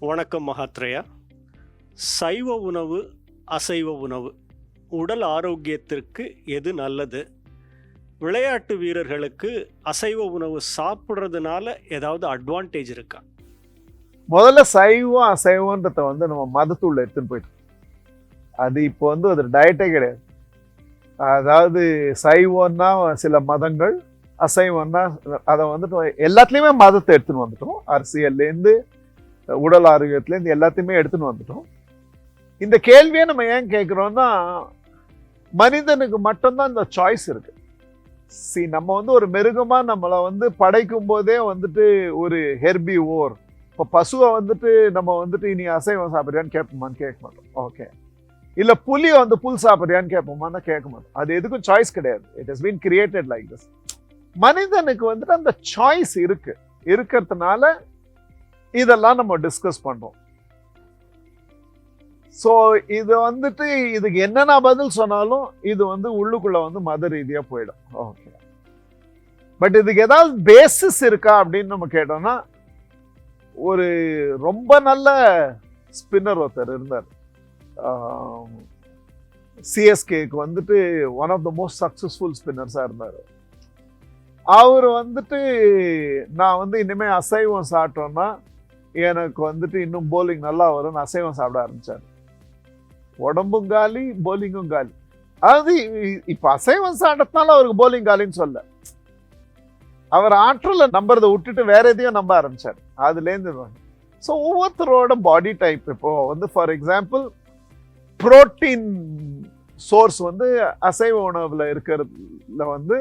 வணக்கம் மகாத்ரேயா. சைவ உணவு, அசைவ உணவு, உடல் ஆரோக்கியத்திற்கு எது நல்லது? விளையாட்டு வீரர்களுக்கு அசைவ உணவு சாப்பிட்றதுனால ஏதாவது அட்வான்டேஜ் இருக்கா? முதல்ல சைவம் அசைவன்றத நம்ம மதத்துள்ள எடுத்துன்னு போயிட்டோம். அது இப்போ அது டயட்டே கிடையாது. அதாவது சைவம்னா சில மதங்கள், அசைவம்னா அதை எல்லாத்துலேயுமே மதத்தை எடுத்துன்னு வந்துட்டோம். அரசியல்லேருந்து உடல் ஆரோக்கியத்துலேருந்து எல்லாத்தையுமே எடுத்துன்னு வந்துட்டோம். இந்த கேள்வியை நம்ம ஏன் கேட்குறோம்னா, மனிதனுக்கு மட்டும்தான் இந்த சாய்ஸ் இருக்கு. நம்ம ஒரு மிருகமா நம்மளை படைக்கும் போதே ஒரு ஹெர்பி ஓர். இப்போ பசுவை நம்ம இனி அசைவம் சாப்பிட்றியான்னு கேட்போமான்னு கேட்க மாட்டோம். ஓகே, இல்ல புலி புல் சாப்பிட்றியான்னு கேட்போமான்னு கேட்க மாட்டோம். அது எதுக்கும் சாய்ஸ் கிடையாது. It has been created like this. மனிதனுக்கு அந்த சாய்ஸ் இருக்கிறதுனால இதெல்லாம் நம்ம டிஸ்கஸ் பண்றோம். ஸோ இது இதுக்கு என்னென்ன பதில் சொன்னாலும் இது உள்ளுக்குள்ள மத ரீதியா போயிடும். ஓகே, பட் இதுக்கு ஏதாவது பேசிஸ் இருக்கா அப்படின்னு நம்ம கேட்டோம்னா, ஒரு ரொம்ப நல்ல ஸ்பின்னர் ஒருத்தர் இருந்தார். சிஎஸ்கேக்கு one of the most successful ஸ்பின்னர்ஸா இருந்தார். அவர் நான் இனிமே அசைவம் சாப்பிட்டோம்னா எனக்கு இன்னும் போலிங் நல்லா வரும், அசைவம் சாப்பிட ஆரம்பிச்சாரு. உடம்பும் காலி, போலிங்கும் காலி. அதாவது இப்ப அசைவம் சாப்பிட்டதுனால அவருக்கு போலிங் காலின்னு சொல்ல, அவர் ஆற்றலை நம்புறதை விட்டுட்டு வேற எதையும் நம்ப ஆரம்பிச்சாரு. அதுலேருந்து ஸோ ஒவ்வொருத்தரோட பாடி டைப், இப்போ ஃபார் எக்ஸாம்பிள் புரோட்டீன் சோர்ஸ் அசைவ உணவுல இருக்கிறதுல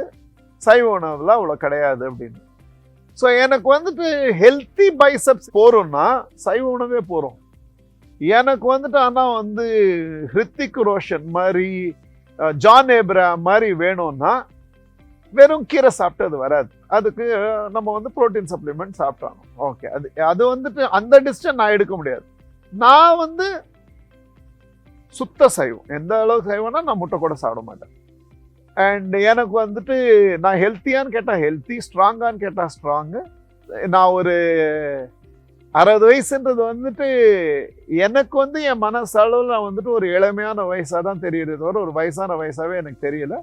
சைவ உணவுல அவ்வளோ கிடையாது அப்படின்னு. ஸோ எனக்கு ஹெல்த்தி பைசப்ஸ் போறோம்னா சைவ உணவே போறோம். எனக்கு ஆனா ஹிருத்திக் ரோஷன் மாதிரி, ஜான் ஏப்ரஹாம் மாதிரி வேணும்னா வெறும் கீரை சாப்பிட்டு அது வராது. அதுக்கு நம்ம புரோட்டீன் சப்ளிமெண்ட் சாப்பிட்டாங்க. ஓகே, அது அந்த டிசிஷன் நான் எடுக்க முடியாது. நான் சுத்த சைவம். எந்த அளவுக்கு சைவம்னா நான் முட்டை கூட சாப்பிட மாட்டேன். அண்ட் எனக்கு நான் ஹெல்த்தியான்னு கேட்டால் ஹெல்த்தி, ஸ்ட்ராங்கான்னு கேட்டால் ஸ்ட்ராங்கு. நான் ஒரு 60 வயசுன்றது எனக்கு என் மனசளவில் நான் ஒரு இளமையான வயசாக தான் தெரியுது தவிர ஒரு வயசான வயசாகவே எனக்கு தெரியல.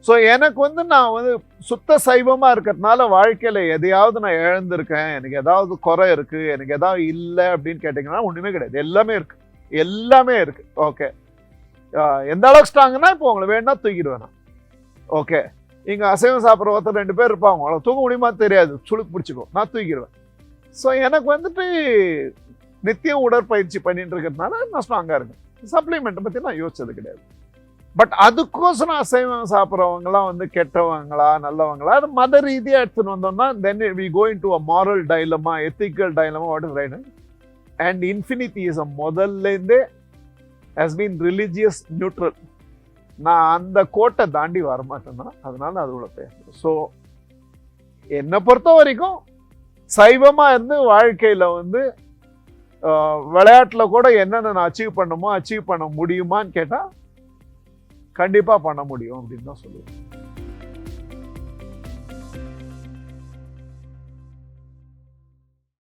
ஸோ எனக்கு நான் சுத்த சைவமாக இருக்கிறதுனால வாழ்க்கையில் எதையாவது நான் இழந்திருக்கேன், எனக்கு ஏதாவது குறை இருக்குது, எனக்கு ஏதாவது இல்லை அப்படின்னு கேட்டிங்கன்னா ஒன்றுமே கிடையாது. எல்லாமே இருக்கு. ஓகே, எந்த அளவுக்கு ஸ்ட்ராங்குன்னா இப்போ உங்களை வேணா தூக்கிடுவேன் நான். ஓகே, இங்கே அசைவம் சாப்பிட்ற ஒருத்தர் 2 பேர் இருப்பாங்க, அவங்கள தூக்க முடியுமா தெரியாது, சுளுக்கு பிடிச்சிக்கோ, நான் தூக்கிடுவேன். ஸோ எனக்கு நித்தியம் உடற்பயிற்சி பண்ணிட்டு இருக்கிறதுனால நான் ஸ்ட்ராங்காக இருக்கேன். சப்ளிமெண்ட்டை பற்றி நான் யோசிச்சது கிடையாது. பட் அதுக்கோசரம் அசைவம் சாப்பிட்றவங்களாம் கெட்டவங்களா நல்லவங்களா, அது மத ரீதியாக எடுத்துன்னு வந்தோம்னா then we go into a moral dilemma, ethical dilemma, what is right and infinitism முதல்லேருந்தே ஹஸ் பீன் ரிலிஜியஸ் நியூட்ரல். நான் அந்த கோட்டை தாண்டி வரமாட்டேன்னா அதனால அது உள்ள பேசுறேன். ஸோ என்னை பொறுத்த வரைக்கும் சைவமாக இருந்து வாழ்க்கையில் விளையாட்டில் கூட என்னென்ன நான் அச்சீவ் பண்ண முடியுமான்னு கேட்டால் கண்டிப்பாக பண்ண முடியும் அப்படின்னு தான் சொல்லுவேன்.